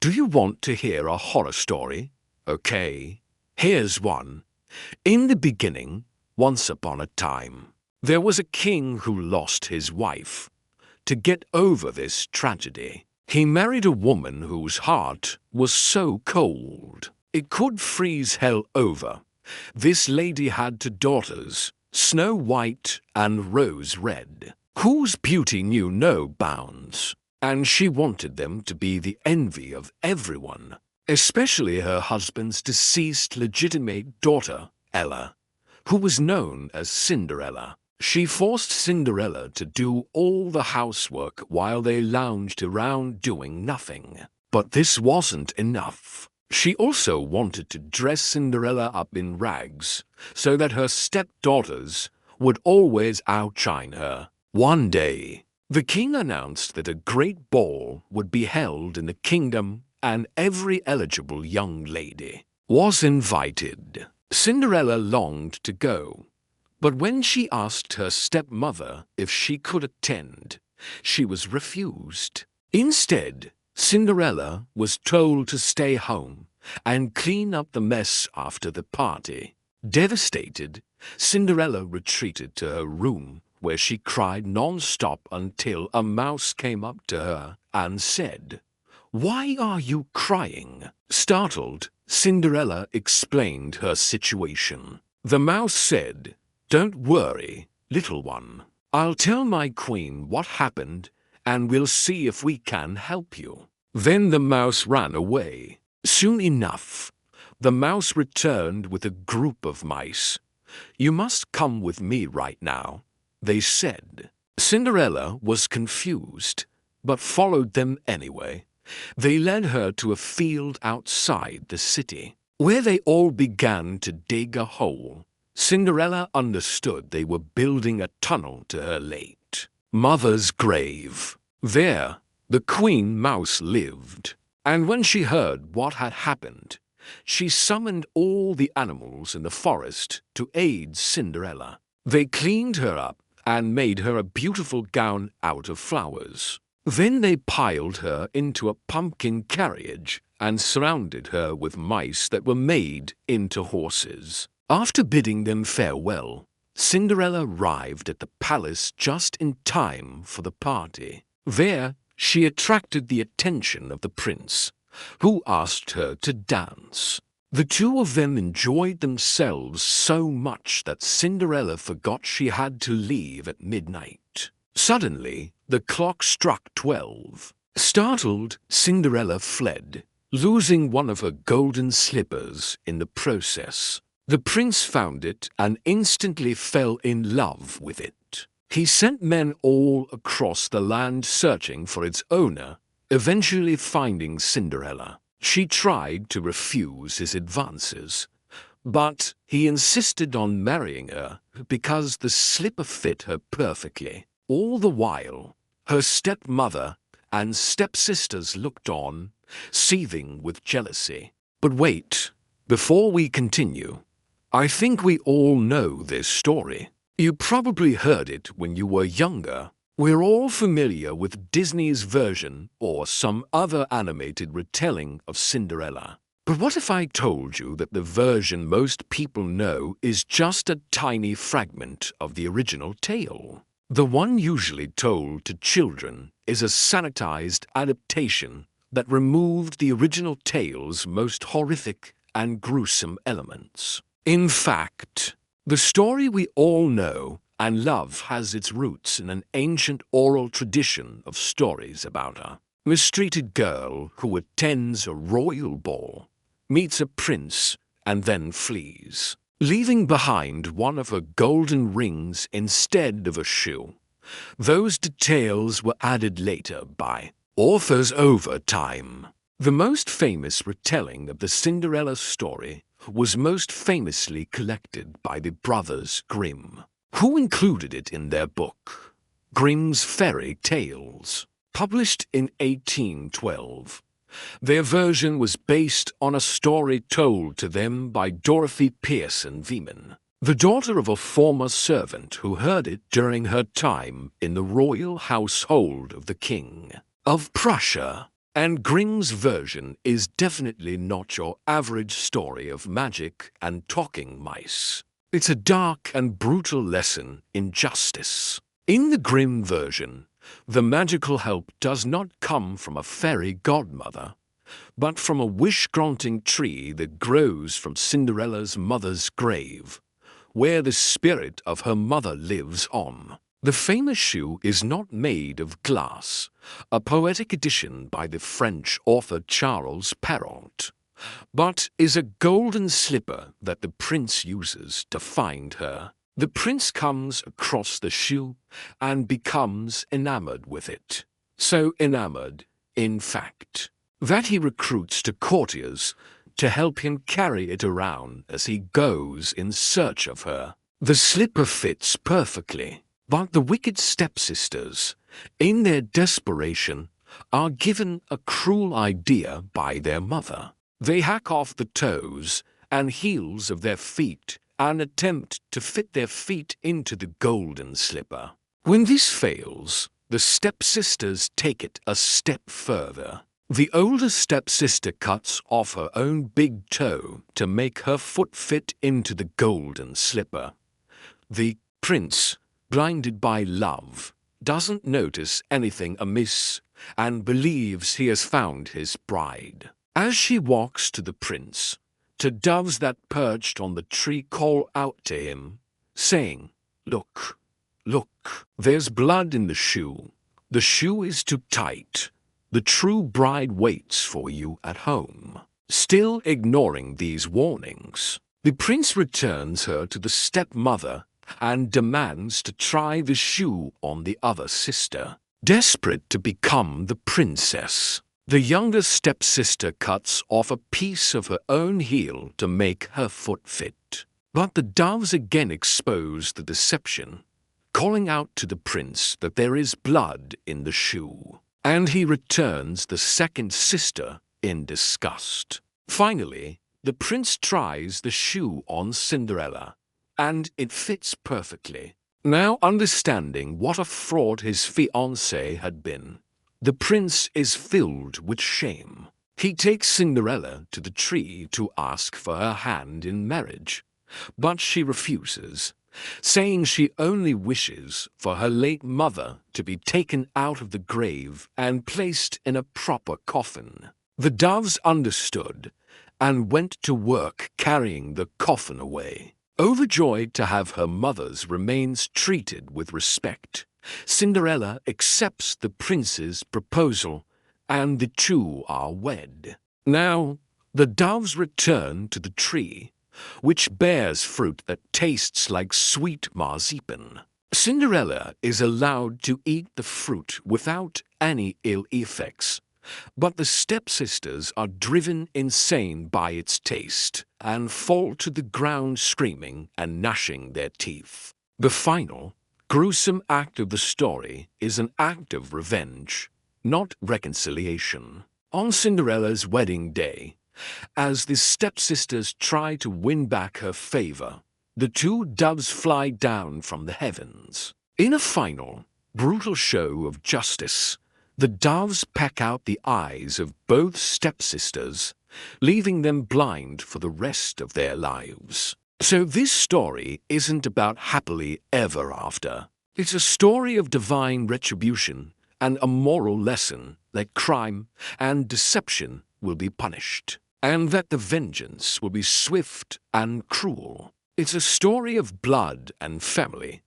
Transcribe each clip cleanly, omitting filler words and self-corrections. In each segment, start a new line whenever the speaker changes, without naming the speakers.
Do you want to hear a horror story? Okay, here's one. In the beginning, once upon a time, there was a king who lost his wife. To get over this tragedy, he married a woman whose heart was so cold it could freeze hell over. This lady had two daughters, Snow White and Rose Red, whose beauty knew no bounds, and she wanted them to be the envy of everyone, especially her husband's deceased legitimate daughter, Ella, who was known as Cinderella. She forced Cinderella to do all the housework while they lounged around doing nothing. But this wasn't enough. She also wanted to dress Cinderella up in rags so that her stepdaughters would always outshine her. One day, the king announced that a great ball would be held in the kingdom and every eligible young lady was invited. Cinderella longed to go, but when she asked her stepmother if she could attend, she was refused. Instead, Cinderella was told to stay home and clean up the mess after the party. Devastated, Cinderella retreated to her room, where she cried non-stop until a mouse came up to her and said, "Why are you crying?" Startled, Cinderella explained her situation. The mouse said, "Don't worry, little one. I'll tell my queen what happened and we'll see if we can help you." Then the mouse ran away. Soon enough, the mouse returned with a group of mice. "You must come with me right now," they said. Cinderella was confused, but followed them anyway. They led her to a field outside the city, where they all began to dig a hole. Cinderella understood they were building a tunnel to her late mother's grave. There, the Queen Mouse lived, and when she heard what had happened, she summoned all the animals in the forest to aid Cinderella. They cleaned her up and made her a beautiful gown out of flowers. Then they piled her into a pumpkin carriage and surrounded her with mice that were made into horses. After bidding them farewell, Cinderella arrived at the palace just in time for the party. There, she attracted the attention of the prince, who asked her to dance. The two of them enjoyed themselves so much that Cinderella forgot she had to leave at midnight. Suddenly, the clock struck 12. Startled, Cinderella fled, losing one of her golden slippers in the process. The prince found it and instantly fell in love with it. He sent men all across the land searching for its owner, eventually finding Cinderella. She tried to refuse his advances, but he insisted on marrying her because the slipper fit her perfectly. All the while, her stepmother and stepsisters looked on, seething with jealousy. But wait, before we continue, I think we all know this story. You probably heard it when you were younger. We're all familiar with Disney's version or some other animated retelling of Cinderella. But what if I told you that the version most people know is just a tiny fragment of the original tale? The one usually told to children is a sanitized adaptation that removed the original tale's most horrific and gruesome elements. In fact, the story we all know and love has its roots in an ancient oral tradition of stories about a mistreated girl who attends a royal ball, meets a prince, and then flees, leaving behind one of her golden rings instead of a shoe. Those details were added later by authors over time. The most famous retelling of the Cinderella story was most famously collected by the brothers Grimm, who included it in their book, Grimm's Fairy Tales, published in 1812. Their version was based on a story told to them by Dorothy Pearson Veman, the daughter of a former servant who heard it during her time in the royal household of the King of Prussia. And Grimm's version is definitely not your average story of magic and talking mice. It's a dark and brutal lesson in justice. In the Grimm version, the magical help does not come from a fairy godmother, but from a wish-granting tree that grows from Cinderella's mother's grave, where the spirit of her mother lives on. The famous shoe is not made of glass, a poetic addition by the French author Charles Perrault, but is a golden slipper that the prince uses to find her. The prince comes across the shoe and becomes enamored with it. So enamored, in fact, that he recruits two courtiers to help him carry it around as he goes in search of her. The slipper fits perfectly, but the wicked stepsisters, in their desperation, are given a cruel idea by their mother. They hack off the toes and heels of their feet and attempt to fit their feet into the golden slipper. When this fails, the stepsisters take it a step further. The older stepsister cuts off her own big toe to make her foot fit into the golden slipper. The prince, blinded by love, doesn't notice anything amiss and believes he has found his bride. As she walks to the prince, two doves that perched on the tree call out to him, saying, "Look, look, there's blood in the shoe. The shoe is too tight. The true bride waits for you at home." Still ignoring these warnings, the prince returns her to the stepmother and demands to try the shoe on the other sister. Desperate to become the princess, the younger stepsister cuts off a piece of her own heel to make her foot fit. But the doves again expose the deception, calling out to the prince that there is blood in the shoe, and he returns the second sister in disgust. Finally, the prince tries the shoe on Cinderella, and it fits perfectly. Now understanding what a fraud his fiancée had been, the prince is filled with shame. He takes Cinderella to the tree to ask for her hand in marriage, but she refuses, saying she only wishes for her late mother to be taken out of the grave and placed in a proper coffin. The doves understood and went to work carrying the coffin away. Overjoyed to have her mother's remains treated with respect, Cinderella accepts the prince's proposal, and the two are wed. Now, the doves return to the tree, which bears fruit that tastes like sweet marzipan. Cinderella is allowed to eat the fruit without any ill effects, but the stepsisters are driven insane by its taste and fall to the ground screaming and gnashing their teeth. The final, gruesome act of the story is an act of revenge, not reconciliation. On Cinderella's wedding day, as the stepsisters try to win back her favor, the two doves fly down from the heavens. In a final, brutal show of justice, the doves peck out the eyes of both stepsisters, leaving them blind for the rest of their lives. So this story isn't about happily ever after. It's a story of divine retribution and a moral lesson that crime and deception will be punished, and that the vengeance will be swift and cruel. It's a story of blood and family,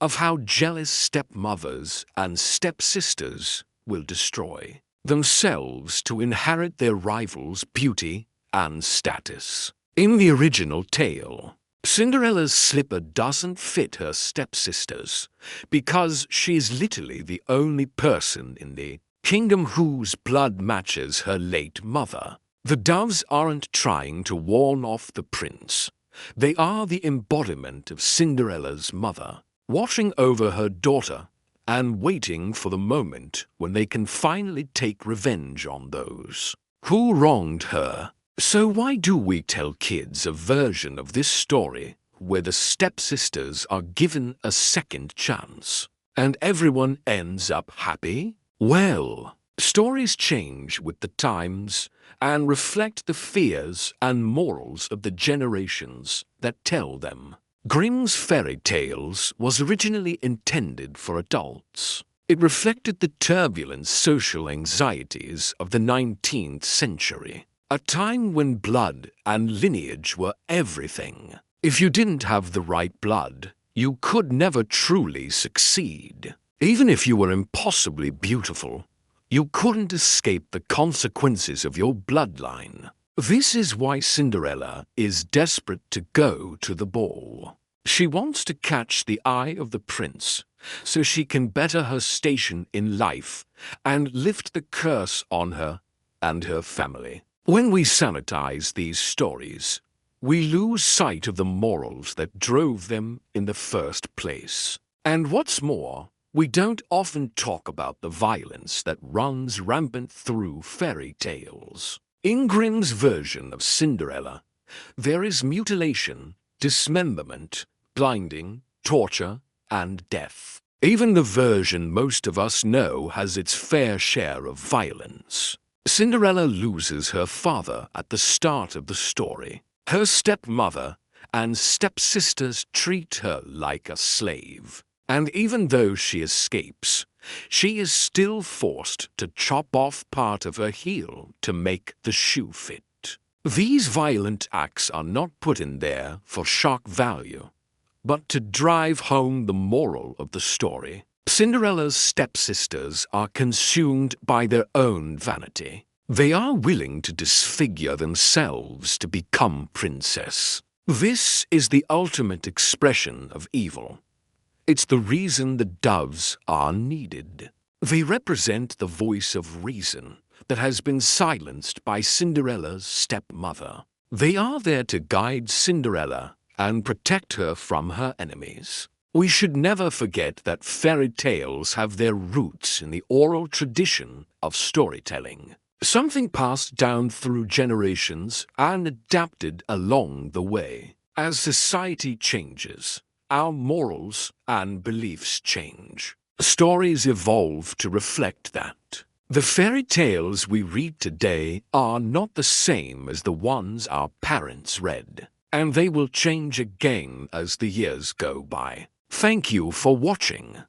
of how jealous stepmothers and stepsisters will destroy themselves to inherit their rivals' beauty and status. In the original tale, Cinderella's slipper doesn't fit her stepsisters because she's literally the only person in the kingdom whose blood matches her late mother. The doves aren't trying to warn off the prince. They are the embodiment of Cinderella's mother, watching over her daughter and waiting for the moment when they can finally take revenge on those who wronged her. So why do we tell kids a version of this story where the stepsisters are given a second chance and everyone ends up happy? Well, Stories change with the times and reflect the fears and morals of the generations that tell them. Grimm's fairy tales was originally intended for adults. It reflected the turbulent social anxieties of the 19th century, a time when blood and lineage were everything. If you didn't have the right blood, you could never truly succeed. Even if you were impossibly beautiful, you couldn't escape the consequences of your bloodline. This is why Cinderella is desperate to go to the ball. She wants to catch the eye of the prince so she can better her station in life and lift the curse on her and her family. When we sanitize these stories, we lose sight of the morals that drove them in the first place. And what's more, we don't often talk about the violence that runs rampant through fairy tales. In Grimm's version of Cinderella, there is mutilation, dismemberment, blinding, torture, and death. Even the version most of us know has its fair share of violence. Cinderella loses her father at the start of the story. Her stepmother and stepsisters treat her like a slave. And even though she escapes, she is still forced to chop off part of her heel to make the shoe fit. These violent acts are not put in there for shock value, but to drive home the moral of the story. Cinderella's stepsisters are consumed by their own vanity. They are willing to disfigure themselves to become princess. This is the ultimate expression of evil. It's the reason the doves are needed. They represent the voice of reason that has been silenced by Cinderella's stepmother. They are there to guide Cinderella and protect her from her enemies. We should never forget that fairy tales have their roots in the oral tradition of storytelling, something passed down through generations and adapted along the way. As society changes, our morals and beliefs change. Stories evolve to reflect that. The fairy tales we read today are not the same as the ones our parents read, and they will change again as the years go by. Thank you for watching.